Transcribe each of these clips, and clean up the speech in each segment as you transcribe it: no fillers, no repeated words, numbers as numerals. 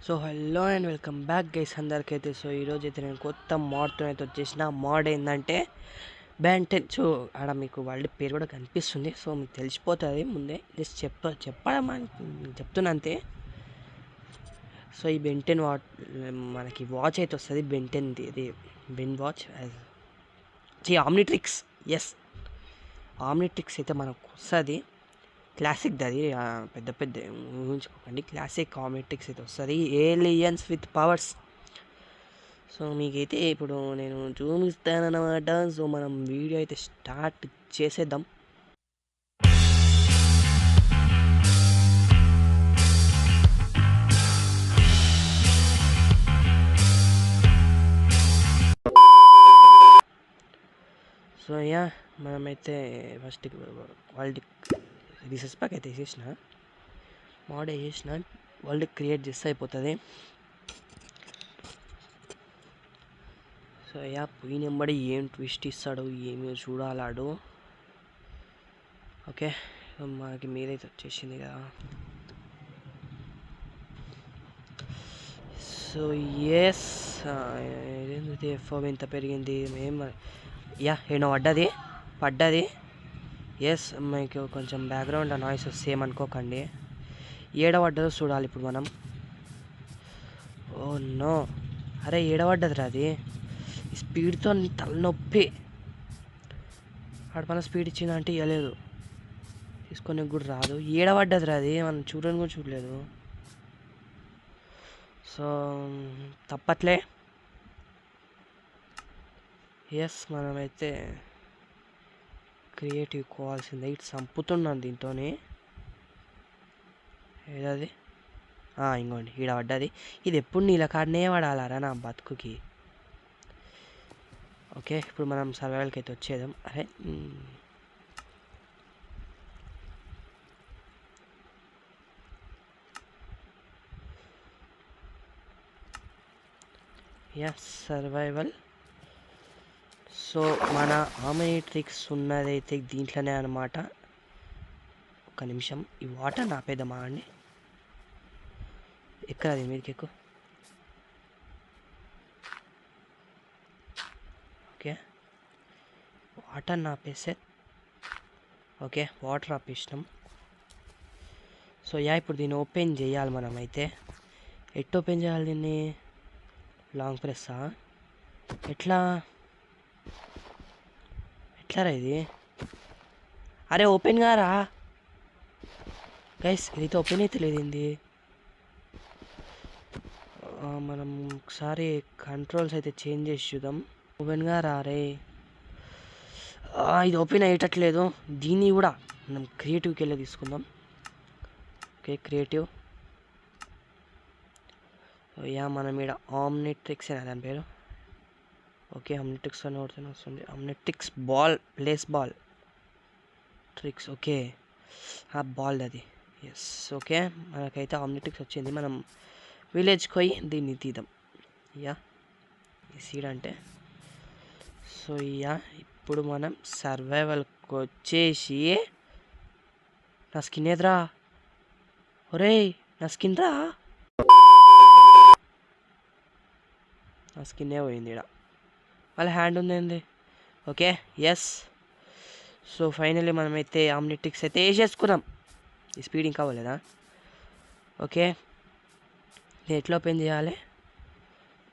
So hello and welcome back guys అందరికైతే. So ఈరోజు అయితే నేను కొత్త మోడ్తో అయితే వచ్చేసిన. మోడ్ ఏంటంటే బ్యాన్ 10. సో ఆడ మీకు వాళ్ళ పేరు కూడా కనిపిస్తుంది, సో మీకు తెలిసిపోతుంది ముందే. జస్ట్ చెప్పడం చెప్తున్నా అంతే. సో ఈ బెన్ 10 మనకి వాచ్ అయితే వస్తుంది. బెన్ 10 ఇది బెన్ వాచ్ ఆమ్నిట్రిక్స్. ఎస్, ఆమ్నిట్రిక్స్ అయితే మనకు వస్తుంది. క్లాసిక్ అది పెద్ద పెద్ద ఊహించుకోకండి. క్లాసిక్ ఆమ్నిట్రిక్స్ అయితే వస్తుంది. Aliens with powers. సో మీకైతే ఇప్పుడు నేను చూపిస్తానన్నమాట. సో మనం వీడియో అయితే స్టార్ట్ చేసేద్దాం. సో మనమైతే ఫస్ట్ వరల్డ్ రీసెర్చ్ ప్యాక్ అయితే వేసేసిన, మోడ్ వేసేసిన, వరల్డ్ క్రియేట్ చేస్తే అయిపోతుంది. సో పోయి నెంబడి ఏం ట్విస్ట్ ఇస్తాడు ఏమి చూడాలాడు. ఓకే, మనకి మీదైతే వచ్చేసింది కదా. సో ఎస్, ఏంటి ఎఫ్ఓ ఇంత పెరిగింది ఏం ఏమో పడ్డది. ఎస్, మీకు కొంచెం బ్యాక్గ్రౌండ్ నాయిస్ వస్తే ఏమనుకోకండి. ఏడవడ్డదో చూడాలి ఇప్పుడు మనం. ఓ నో, అరే ఏడవడ్డది రా అది. స్పీడ్తో తలనొప్పి. ఆడ మన స్పీడ్ ఇచ్చిందంటే ఇవ్వలేదు, తీసుకొని కూడా రాదు. ఏడవడ్డది రా అది, మనం చూడని కూడా చూడలేదు. సో తప్పట్లే. ఎస్, మనమైతే క్రియేటివ్ కావాల్సిందే. ఇటు చంపుతున్నాను దీంతో. ఏదది ఇంకోండి ఈడ పడ్డది. ఇది ఎప్పుడు నీళ్ళ కాడనే పడాలారా నా బతుకుకి. ఓకే, ఇప్పుడు మనం సర్వైవల్కి అయితే వచ్చేద్దాం. అరే సర్వైవల్. సో మన ఆమ్నిట్రిక్స్ ఉన్నదైతే దీంట్లోనే అనమాట. ఒక నిమిషం, ఈ వాటర్ ఆపేద్దామా అండి. ఎక్కడ అది మీదకి ఎక్కువ. ఓకే, వాటర్ ఆపేసే. ఓకే, వాటర్ ఆపేసినాం. సో ఇప్పుడు దీన్ని ఓపెన్ చేయాలి మనమైతే. ఎట్టు ఓపెన్ చేయాలి దీన్ని? లాంగ్ ప్రెస్సా? ఎట్లా రా ఇది? అరే ఓపెన్ కారా గైస్, ఇదైతే ఓపెన్ అయితే లేదండి. మనం ఒకసారి కంట్రోల్స్ అయితే చేంజ్ చేసి చూద్దాం. ఓపెన్గా రే. ఇది ఓపెన్ అయ్యేటట్లేదు. దీన్ని కూడా మనం క్రియేటివ్కి వెళ్ళి తీసుకుందాం. Okay, creative. మనం ఇక్కడ ఆమ్నిట్రిక్స్ అని దాని పేరు. ఓకే, ఆమ్నిట్రిక్స్ అని వస్తుంది. Omnitrix ball, place ball tricks. Okay, ball అది. ఎస్, ఓకే, మనకైతే ఆమ్నిట్రిక్స్ వచ్చింది. మనం విలేజ్కి పోయి దీన్ని తీద్దాం. ఈ సీడ్ అంటే. సో ఇప్పుడు మనం సర్వైవల్కి వచ్చేసి. నా స్కిన్ ఏదిరా? ఒరే నా స్కిన్ రా. నా స్కిన్నే పోయింది ఇక్కడ. వాళ్ళ హ్యాండ్ ఉందేంది? Okay, yes. సో ఫైనల్లీ మనమైతే ఆమ్నిట్రిక్స్ అయితే వేసేసుకున్నాం. ఈ స్పీడ్ ఇంకా అవ్వలేదా? ఓకే, ఎట్లా ఓపెన్ చేయాలి?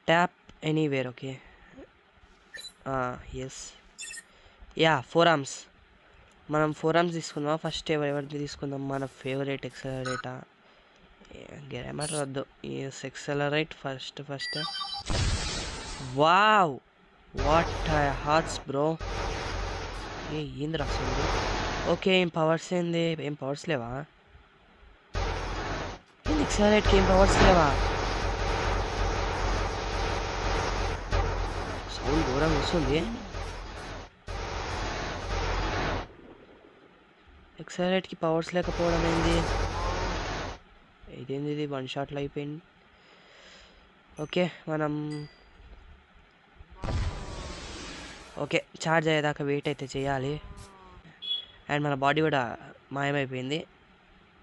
Tap anywhere. Okay, yes. 4 arms. మనం 4 ఆర్మ్స్ తీసుకుందాం ఫస్ట్. ఎవరిది తీసుకుందాం? మన ఫేవరెట్ ఎక్సలరేటా? గ్రామర్ వద్దు. Yes, accelerate first. Wow, what hearts bro. ఏంది రాస్తుంది? ఓకే, ఏం పవర్స్ ఏంది? ఏం పవర్స్ లేవా? ఎక్సలరేట్కి ఏం పవర్స్ లేవా? సౌండ్ ఘోరంగా వస్తుంది. ఎక్సలరేట్కి పవర్స్ లేకపోవడం ఏంది? ఇదేంది? ఇది 1 షాట్లో అయిపోయింది. ఓకే, మనం ఛార్జ్ అయ్యేదాకా వెయిట్ అయితే చేయాలి. అండ్ మన బాడీ కూడా మాయమైపోయింది,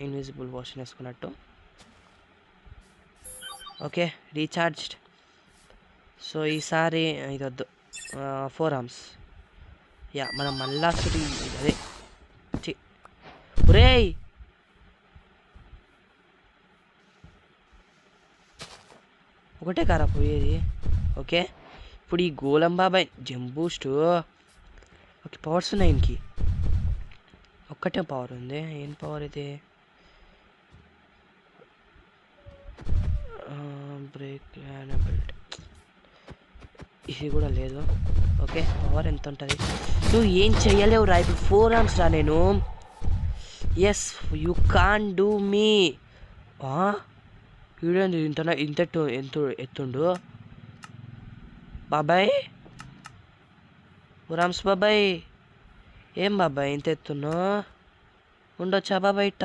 ఇన్విజిబుల్ పోషన్ వేసుకున్నట్టు. Okay recharged. సో ఈసారి ఇది వద్దు, 4 ఆర్మ్స్. యా మనం మళ్ళా అదే ఒరేయ్ ఒకటే కారా పోయేది. ఓకే ఇప్పుడు ఈ గోలం బాబాయ్ జంబూస్ట్. ఓకే పవర్స్ ఉన్నాయి ఇంకి, ఒక్కటే పవర్ ఉంది. ఏం పవర్ ఇది? బ్రేక్ బెల్ట్, ఇది కూడా లేదు. ఓకే పవర్ ఎంత ఉంటుంది? నువ్వు ఏం చెయ్యలేవు రా ఇప్పుడు. 4 ఆర్మ్స్ రా నేను. Yes you can do me. Video ఇంత ఎత్తుండు బాబాయ్. 4 ఆర్మ్స్ బాబాయ్. ఏం బాబాయ్ ఇంత ఎత్తున్నా? ఉండొచ్చా బాబాయ్ ఇట్ట?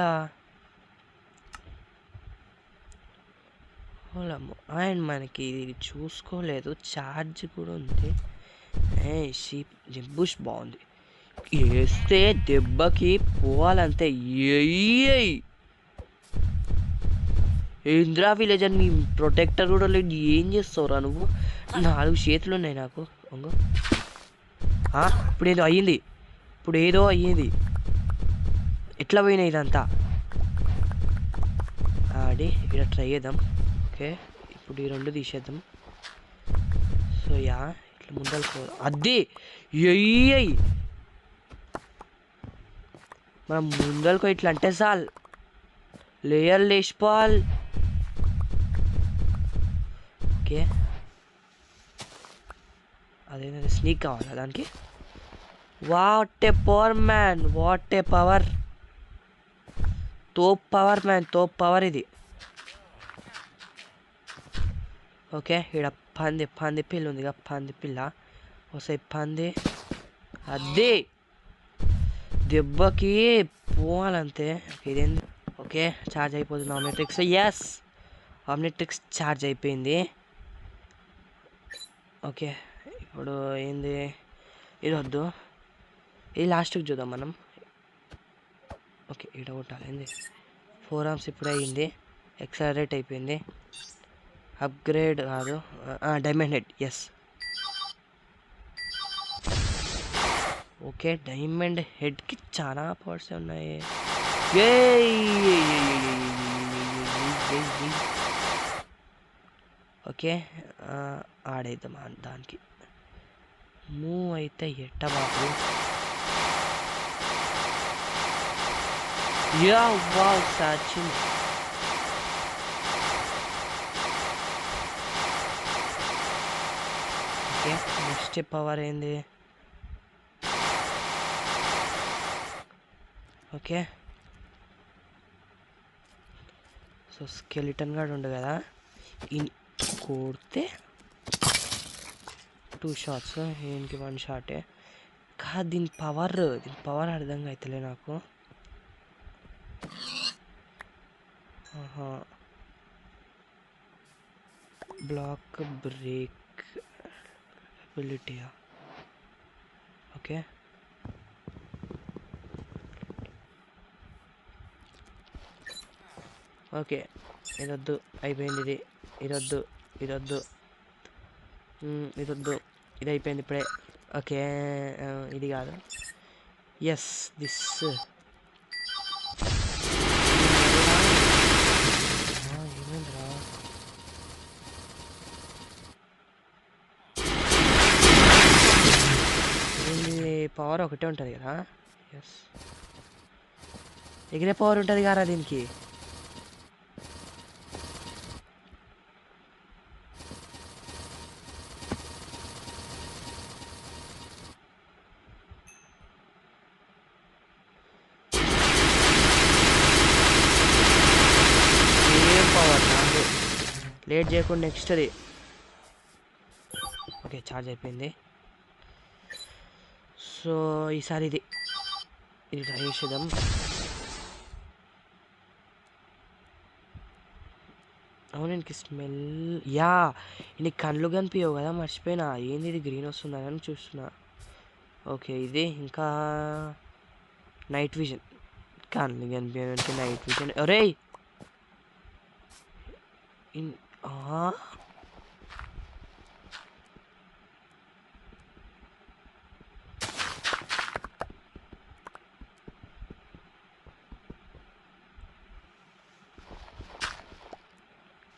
అండ్ మనకి ఇది చూసుకోలేదు, ఛార్జ్ కూడా ఉంది. జంబుష్ బాగుంది, వేస్తే దెబ్బకి పోవాలంతే. ఇంద్రా విలేజ్ అని ప్రొటెక్టర్ కూడా లేదు. ఏం చేస్తావురా నువ్వు? 4 చేతులు ఉన్నాయి నాకు. ఇప్పుడు ఏదో అయ్యింది. ఎట్లా పోయినాయి ఇదంతా? ఆడి ఇక్కడ ట్రై చేద్దాం. ఓకే ఇప్పుడు ఈ 2 తీసేద్దాం. సో యా ఇట్లా ముందరకు అది మనం ముందరకు ఇట్లా అంటే చాలు, లేయర్ లేచిపోవాలి. ఓకే అదేంటంటే స్నీక్ కావాలా దానికి? What a power man, what a power. తోప్ పవర్ మ్యాన్, తోప్ పవర్ ఇది. ఓకే ఇక్కడ పంది పిల్ల ఉంది, పంది పిల్ల వస్తాయి. పంది అదే దెబ్బకి పోవాలంతే. ఇదేంది? ఓకే ఛార్జ్ అయిపోతుంది ఆమ్నిట్రిక్స్. ఎస్ ఆమ్నిట్రిక్స్ ఛార్జ్ అయిపోయింది. ఓకే ఇప్పుడు ఏంది? ఇది వద్దు, ఇది లాస్ట్కి చూద్దాం మనం. ఓకే ఇక్కడ కొట్టాలి. ఏంది? 4 ఆర్మ్స్ ఇప్పుడే అయ్యింది, ఎక్సలరేట్ అయిపోయింది. అప్గ్రేడ్ కాదు, diamond head. Yes okay diamond హెడ్కి చాలా పవర్స్ ఉన్నాయి. ఓకే ఆడేద్దాం దానికి. మూవ్ అయితే ఎట్ట బాబు? Yeah wow Sachin. Okay next power ఏంది? ఓకే సో స్కెలిటన్ గార్డ్ ఉండు కదా, కొడితే 2 షాట్స్, ఈయనకి 1 షాటే. కాదు దీని పవర్ అర్థం అవుతలే నాకు. బ్లాక్ బ్రేక్ ఎబిలిటీయా? ఓకే ఓకే ఇదొద్దు, అయిపోయింది. ఇదొద్దు ఇది అయిపోయింది ఇప్పుడే. ఓకే ఇది కాదు. ఎస్ దిస్ ఏమైందిరా? పవర్ ఒకటే ఉంటుంది కదా. ఎస్ ఎగిరే పవర్ ఉంటుంది కదా దీనికి. లేట్ చేయకుండా నెక్స్ట్ అది. ఓకే ఛార్జ్ అయిపోయింది. సో ఈసారి ఇది ట్రై చేసేద్దాం. అవును ఇంక స్మెల్. యా నీకు కళ్ళు కనిపించవు కదా, మర్చిపోయినా. ఏంది ఇది గ్రీన్ వస్తుందని చూస్తున్నా. ఓకే ఇది ఇంకా నైట్ విజన్. కళ్ళు కనిపించడానికి నైట్ విజన్. అరే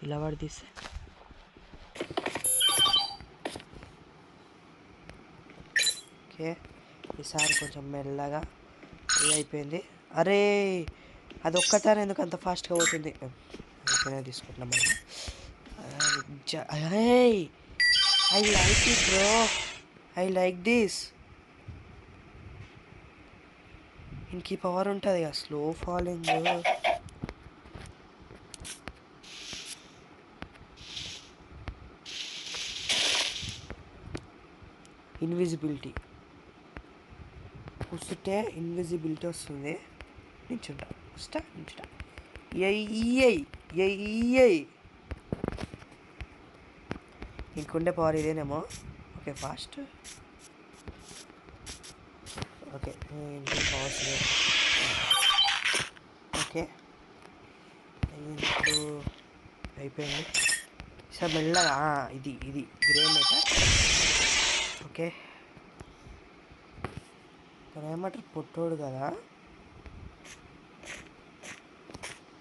ఇలా వాడు తీస్తే ఓకే. ఈసారి కొంచెం మెల్లగా ఇది అయిపోయింది. అరే అది ఒక్కసారి ఎందుకు అంత ఫాస్ట్గా పోతుంది? అయిపోయినా తీసుకుంటున్నాం మళ్ళీ. I like it bro, I like this. ఇంక ఈ పవర్ ఉంటుంది కదా స్లో ఫాలింగ్. ఇన్విజిబిలిటీ కూర్చుంటే ఇన్విజిబిలిటీ వస్తుంది. నించుంటా నించుంటా. ఇంకుండే పవర్ ఇదేనేమో. Okay fast. ఓకే ఇంకే పవర్స్ ఓకే ఇప్పుడు అయిపోయింది. సార్ మెల్లగా ఇది grey matter. Okay grey matter పొట్టోడు కదా,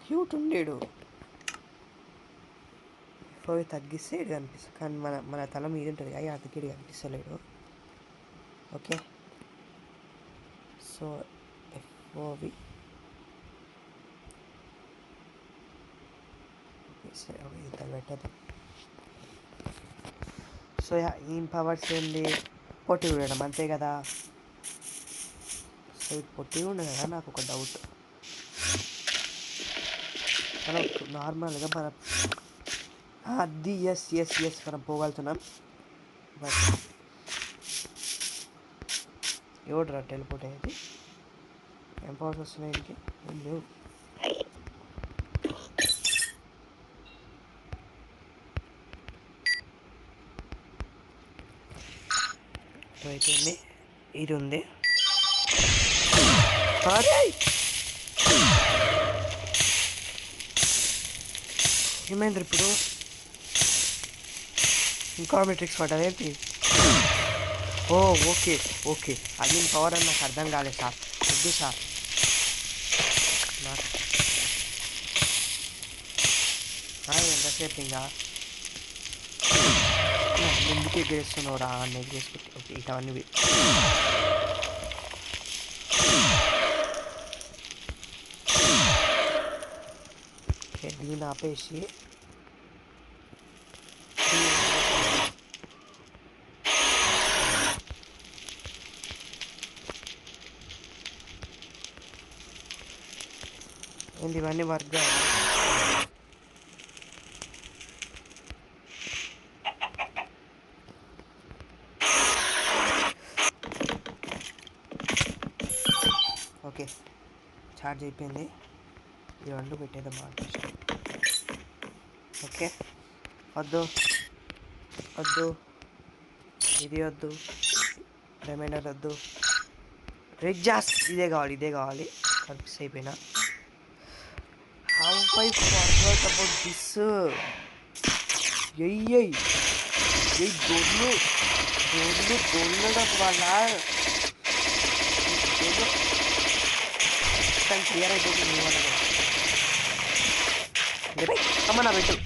క్యూట్ ఉండేడు. అవి తగ్గిస్తే ఇటు కనిపిస్తుంది, కానీ మన తల మీద ఉంటుంది కదా, అందుకే ఇటు కనిపిస్తలేడు. ఓకే సో ఎఫ్ఓవి సరే ఇంత పెట్టదు. సో ఏం పవర్స్ ఏంది? పొట్టి ఉండడం అంతే కదా. సో ఇది పొట్టి ఉండదు కదా, నాకు ఒక డౌట్. మనం నార్మల్గా అది ఎస్ మనం పోగలుగుతున్నాం. బట్ ఎవడురా టెలిపోర్ట్ అయ్యేది? ఏం పవర్స్ వస్తున్నాయి ఇంటికి? ఏం లేవు. అయిపోయింది. ఇది ఉంది. ఏమైంది ఇప్పుడు? ఇంకా మెట్రిక్స్ పడ్డదేంటి? ఓ ఓకే అది పవర్ అని నాకు అర్థం కాలేదు సార్. వద్దు సార్, ఎంతసేపు ఇంకా ఎందుకు ఎగరేస్తున్నావురా? అన్న ఎగరేసుకుంటే ఓకే ఇవన్నీ ఓకే దీన్ని ఆపేసి ఏంటి ఇవన్నీ వర్క్ కావాలి. ఓకే ఛార్జ్ అయిపోయింది. ఈ రెండు పెట్టేద్దాం మార్కెట్. ఓకే వద్దు ఇది వద్దు, రిమైండర్ వద్దు, రిగ్జాస్ ఇదే కావాలి. కన్ఫ్యూజ్ అయిపోయినా. How I forgot about this. దొర్లు వాళ్ళ క్లియర్ అయిపోతుంది. అమ్మనా పెట్టు.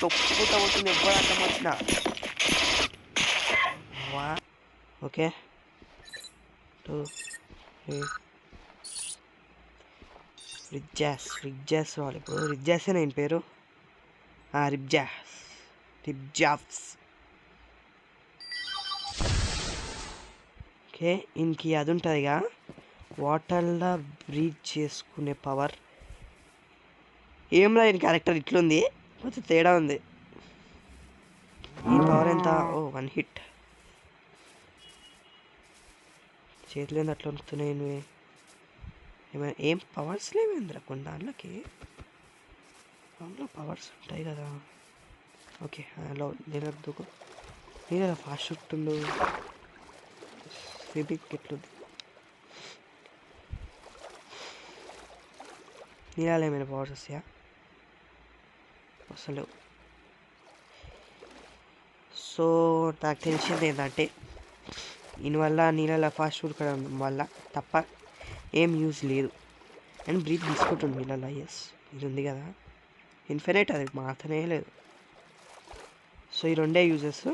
తొప్పుకుంటా పోతుంది ఎవ్వరు అర్థం వచ్చినా. ఓకే 2 3 రిగ్జాస్ వాళ్ళు ఇప్పుడు రిగ్జాసే నేను పేరు. రిబ్జాఫ్స్. ఓకే ఇంక అది ఉంటుందిగా వాటర్లో బ్రీత్ చేసుకునే పవర్. ఏంలా ఈయన క్యారెక్టర్ ఇట్లుంది, కొంచెం తేడా ఉంది. ఈ పవర్ ఎంత? 1 హిట్. చేతులు ఏంది అట్లా వస్తున్నాయి? ఏమైనా ఏం పవర్స్ లేవేంద్ర కొన్ని దాంట్లోకి. దాంట్లో పవర్స్ ఉంటాయి కదా. ఓకే హలో నీళ్ళకి దూకు. నీళ్ళ ఫాస్ట్ షుట్టుండు స్విమ్మింగ్ ఎట్లుంది. నీళ్ళలో ఏమైనా పవర్స్ వస్తాయా? అసలు సో నాకు తెలిసింది ఏంటంటే దీనివల్ల నీళ్ళలో ఫాస్ట్ ఉడకడం వల్ల తప్ప ఏం యూజ్ లేదు. అండ్ బ్రీత్ తీసుకుంటుంది నీళ్ళలో. ఎస్ ఇది ఉంది కదా ఇన్ఫినైట్, అది మాత్రమే లేదు. సో ఈ రెండే యూజెస్.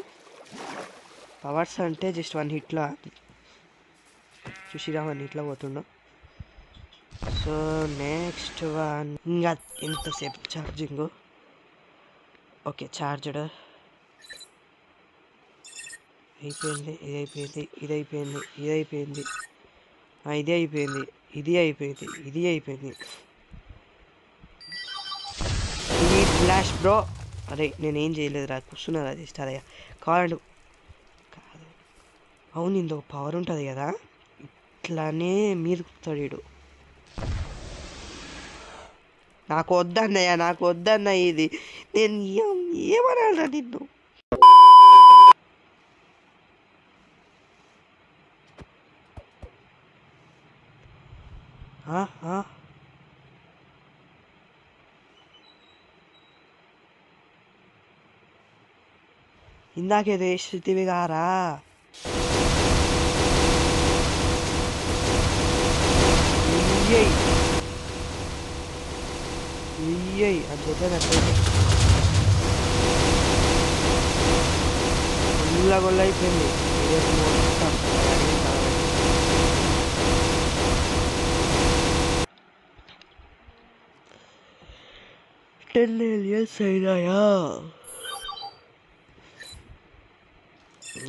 పవర్స్ అంటే జస్ట్ 1 హిట్లో చూసిరా 1 హిట్లో పోతుండో. సో నెక్స్ట్ వన్ ఇంకా ఎంతసేపు ఛార్జింగ్. ఓకే ఛార్జర్ అయిపోయింది. ఇది అయిపోయింది, ఇది అయిపోయింది, ఇది అయిపోయింది, ఇది అయిపోయింది, ఇది అయిపోయింది, ఇది అయిపోయింది. ఇది ఫ్లాష్ బ్రో. అరే నేనేం చేయలేదు రా, కూర్చున్నది అది స్టార్ అయ్యా కావాలంటే కాదు. అవును ఇందులో పవర్ ఉంటుంది కదా, ఇట్లానే మీరు కుతాడు. నాకు వద్దన్నయ్యా, నాకు వద్దన్నయ్య ఇది. నేను ఏమన్నా నిన్ను. ఇందాకేదో వేసితివి గారా. అని చెప్పేది గుల్ల గొల్ల అయిపోయింది. మొత్తం 10 aliens అయినాయా?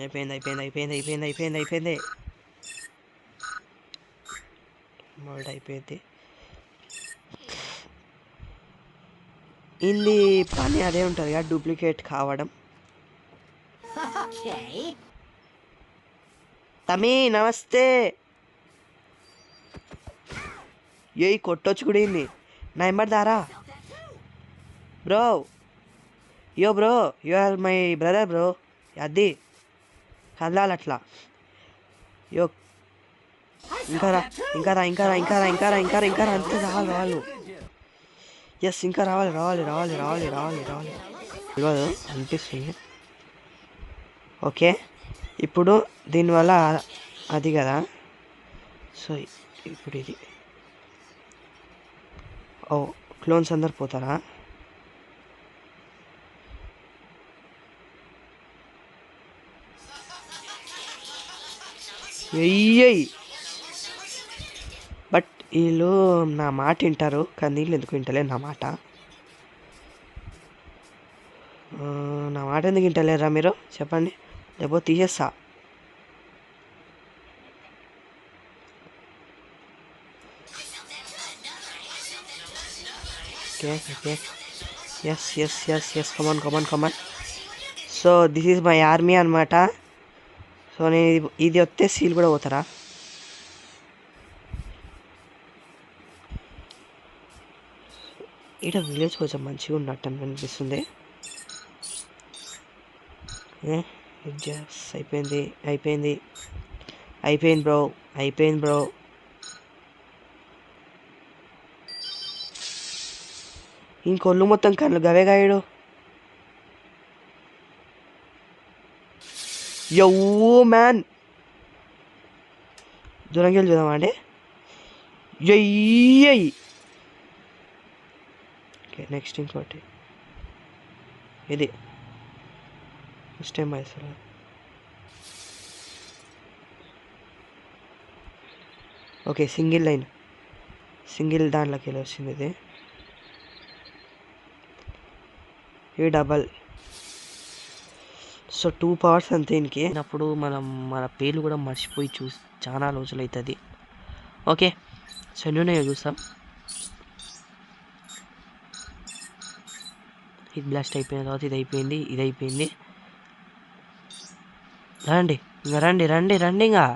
అయిపోయింది అయిపోయింది అయిపోయింది అయిపోయింది అయిపోయింది అయిపోయింది మోల్డ్ అయిపోయింది. ఇది పని అదే ఉంటుంది కదా, డూప్లికేట్ కావడం. తమీ నమస్తే. ఏ కొట్టొచ్చు కూడా ఏంది నా ఎంబడి దారా bro. Yo bro, you are my brother bro. అది కదలాలి అట్లా. యో ఇంకా రా ఇంకా రా ఇంకా రా ఇంకా రా ఇంకా రా ఇంకా రా ఇంకా రా అంతే రావాలి రావాలి. ఎస్ ఇంకా రావాలి రావాలి రావాలి రావాలి రావాలి రావాలి ఇవ్వదు అనిపిస్తుంది. ఓకే ఇప్పుడు దీనివల్ల అది కదా. సో ఇప్పుడు ఇది ఓ క్లోన్స్ అందరు పోతారా? వెయ్యి. బట్ వీళ్ళు నా మాట వింటారు కానీ వీళ్ళు ఎందుకు వింటలేరు నా మాట. నా మాట ఎందుకు వింటలేరా మీరు చెప్పండి, లేకపోతే తీసేస్తా. Okay okay yes yes yes yes come on come on come on. So this is my army అనమాట. సో నేను ఇది వస్తే సీల్ కూడా పోతారా? ఇక్కడ విలేజ్ కొంచెం మంచిగా ఉన్నట్టు అనిపిస్తుంది. అయిపోయింది అయిపోయింది అయిపోయింది బ్రో అయిపోయింది బ్రో. ఇంకొల్లు మొత్తం కళ్ళు గవే గాయడు. యో మ్యాన్ దూరంగా వెళ్ళి చూద్దామా అండి. ఎయ్యి. ఓకే నెక్స్ట్ ఇంకోటి ఇది ఫస్ట్ టైం అసలు. ఓకే సింగిల్ లైన్, సింగిల్ దాంట్లోకి వెళ్ళి వచ్చింది ఇది. ఇది డబల్. సో 2 పవర్స్ అంతే దీనికి. అప్పుడు మనం మన పేర్లు కూడా మర్చిపోయి చాలా రోజులు అవుతుంది. ఓకే సో ఎన్నున్నాయో చూస్తాం. ఇది బ్లాస్ట్ అయిపోయిన తర్వాత ఇది అయిపోయింది, ఇది అయిపోయింది. రండి ఇంకా రండి రండి రండి ఇంకా.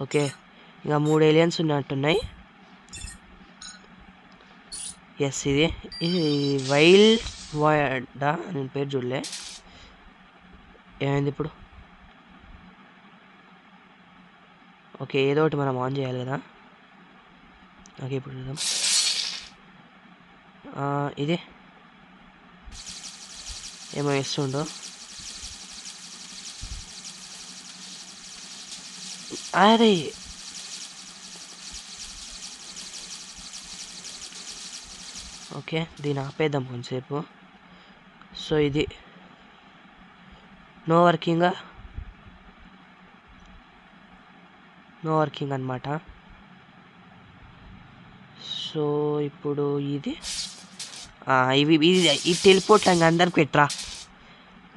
ఓకే ఇంకా 3 ఏలియన్స్ ఉన్నట్టున్నాయి. ఎస్ ఇది ఇది వైల్డ్ వాడా నేను పేరు చూడలే. ఏమైంది ఇప్పుడు? ఓకే ఏదో ఒకటి మనం ఆన్ చేయాలి కదా. ఓకే ఇప్పుడు చూద్దాం. ఇది ఏమో ఇస్తుండో. అరే ఓకే దీన్ని ఆపేద్దాం కొంచెంసేపు. సో ఇది నో వర్కింగ్ అనమాట. సో ఇప్పుడు ఇది ఈ టెలిపోర్ట్ ఇంకా అందరికి పెట్టరా.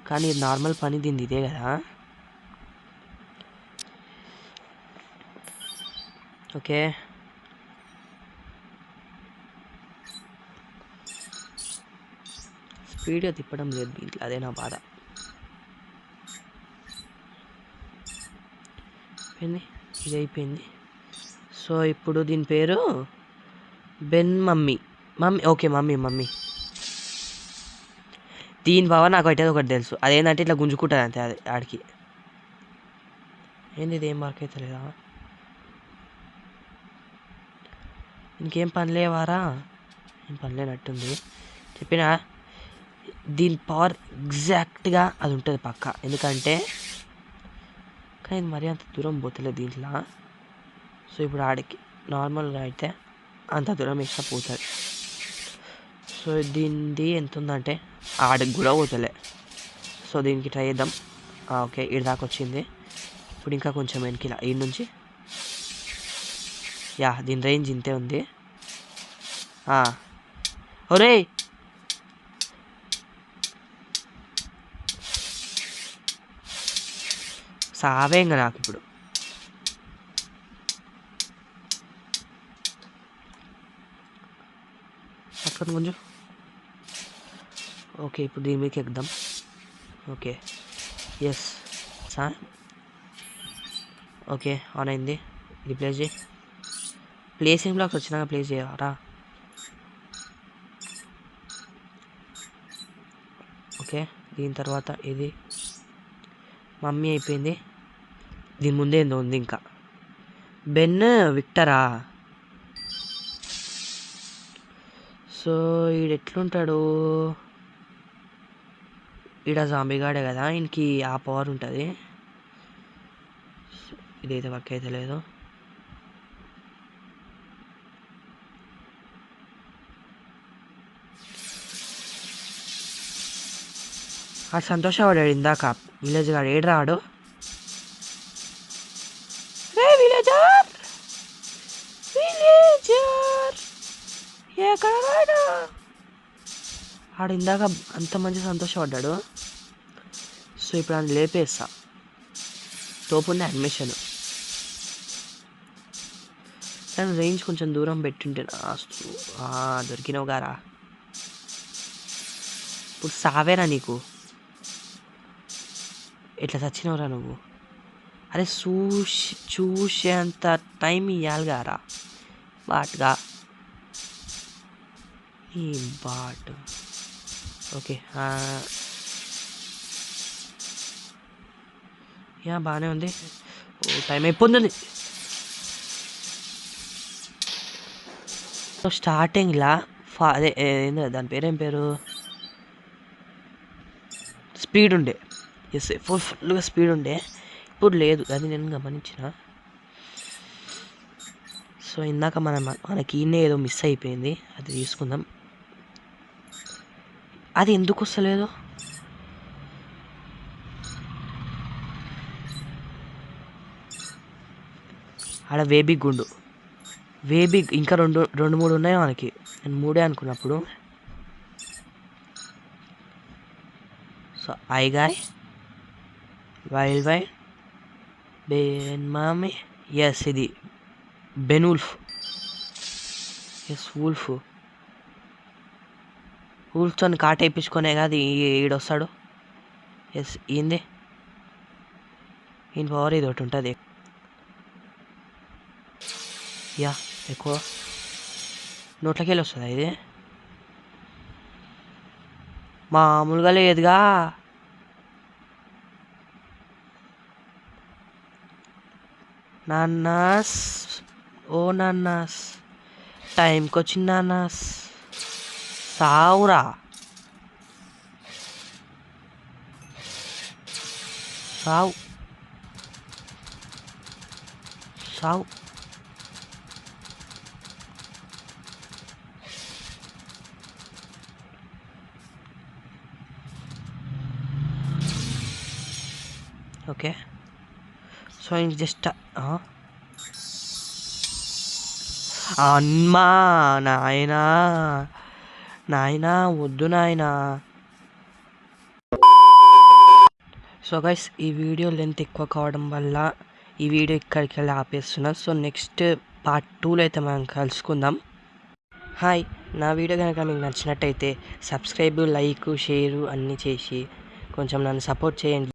కానీ ఇది నార్మల్ పని దీన్ని ఇదే కదా. ఓకే స్పీడ్గా తిప్పడం లేదు దీంట్లో, అదే నా బాధ. ఇది అయిపోయింది. సో ఇప్పుడు దీని పేరు బెన్ మమ్మీ. Okay mummy. దీని పవర్ నాకు అయితే ఒకటి తెలుసు, అదేంటంటే ఇట్లా గుంజుకుంటుంది అంతే. అది ఆడికి ఏంది ఇది ఏం మార్క్ అయితే లేదా? ఇంకేం పని లేవారా? ఏం పని లేనట్టుంది. చెప్పినా దీని పవర్ ఎగ్జాక్ట్గా అది ఉంటుంది పక్క. ఎందుకంటే కానీ మరీ అంత దూరం పోతలేదు దీంట్లో. సో ఇప్పుడు ఆడికి నార్మల్గా అయితే అంత దూరం ఎక్స్ట్రా పోతుంది. సో దీనిది ఎంత ఉందంటే ఆడికి కూడా పోతలే. సో దీనికి ట్రై చేద్దాం. ఓకే ఈడ దాకా వచ్చింది. ఇప్పుడు ఇంకా కొంచెం వెనకిలా ఈ నుంచి. యా దీని రేంజ్ ఇంతే ఉంది. ఒరే సావే ఇంకా నాకు ఇప్పుడు. అక్కడ కొంచెం ఓకే ఇప్పుడు దీని మీదకి ఎక్కుదాం. Okay yes sir okay on అయింది. ఇది ప్లేస్ చేయి. ప్లేసింగ్ బ్లాక్స్ వచ్చినాక ప్లేస్ చేయరా. ఓకే దీని తర్వాత ఇది మమ్మీ అయిపోయింది. దీని ముందే ఏందో ఉంది ఇంకా. బెన్ విక్టరా. సో ఈడు ఎట్లుంటాడు? ఈడ జాంబీగాడే కదా, ఈయనకి ఆ పవర్ ఉంటుంది. ఇదైతే వర్క్ అయితే లేదు. ఆ సంతోషపడాడు ఇందాక విలేజ్ గాడు. ఏడు రాడు ఎక్కడ ఆడు ఇందాక అంత మంచి సంతోషపడ్డాడు. సో ఇప్పుడు ఆయన లేపేస్తా. తోపుంది అడ్మిషన్. కానీ రేంజ్ కొంచెం దూరం పెట్టింటే దొరికినావు గారా. ఇప్పుడు సావేరా నీకు. ఎట్లా చచ్చినవురా నువ్వు? అరే చూసేంత టైం ఇవ్వాలి గారా బాట్గా. ఈ బాట్ ఓకే యా బాగానే ఉంది. టైం అయిపోతుంది. స్టార్టింగ్లా అదే ఏందో దాని పేరేం పేరు స్పీడ్ ఉండే. ఎస్ ఫుల్గా స్పీడ్ ఉండే. ఇప్పుడు లేదు, అది నేను గమనించిన. సో ఇందాక మనకి ఈయనే ఏదో మిస్ అయిపోయింది, అది తీసుకుందాం. అది ఎందుకు వస్తలేదు? ఆడ వేబిగ్ గుండు వేబిగ్ ఇంకా రెండు మూడు ఉన్నాయి మనకి. నేను మూడే అనుకున్నప్పుడు. సో ఐగాయ్ wild wild Ben mummy. Yes ఇది బెన్ వుల్ఫ్. ఎస్ వుల్ఫ్తో కాట వేయించుకునే కాదు ఈడొస్తాడు. ఎస్ ఏంది ఈయన పవర్ ఇది ఒకటి ఉంటుంది. యా ఎక్కువ నోట్లకి వెళ్ళి వస్తుందా ఇది? మామూలుగా లేదుగా. నాన్నాస్, ఓ నాన్నాస్, టైంకి వచ్చింది నాన్నాస్. సావురా, సావు సావు. ఓకే, సో ఇంక జస్ట్ అమ్మా నాయనా, నాయనా వద్దు నాయనా. సో గైస్, ఈ వీడియో లెంత్ ఎక్కువ కావడం వల్ల ఈ వీడియో ఇక్కడికి వెళ్ళి ఆపేస్తున్నాం. సో నెక్స్ట్ పార్ట్ 2లో అయితే మనం కలుసుకుందాం. హాయ్, నా వీడియో కనుక మీకు నచ్చినట్టయితే సబ్స్క్రైబ్, లైక్, షేరు అన్నీ చేసి కొంచెం నన్ను సపోర్ట్ చేయండి.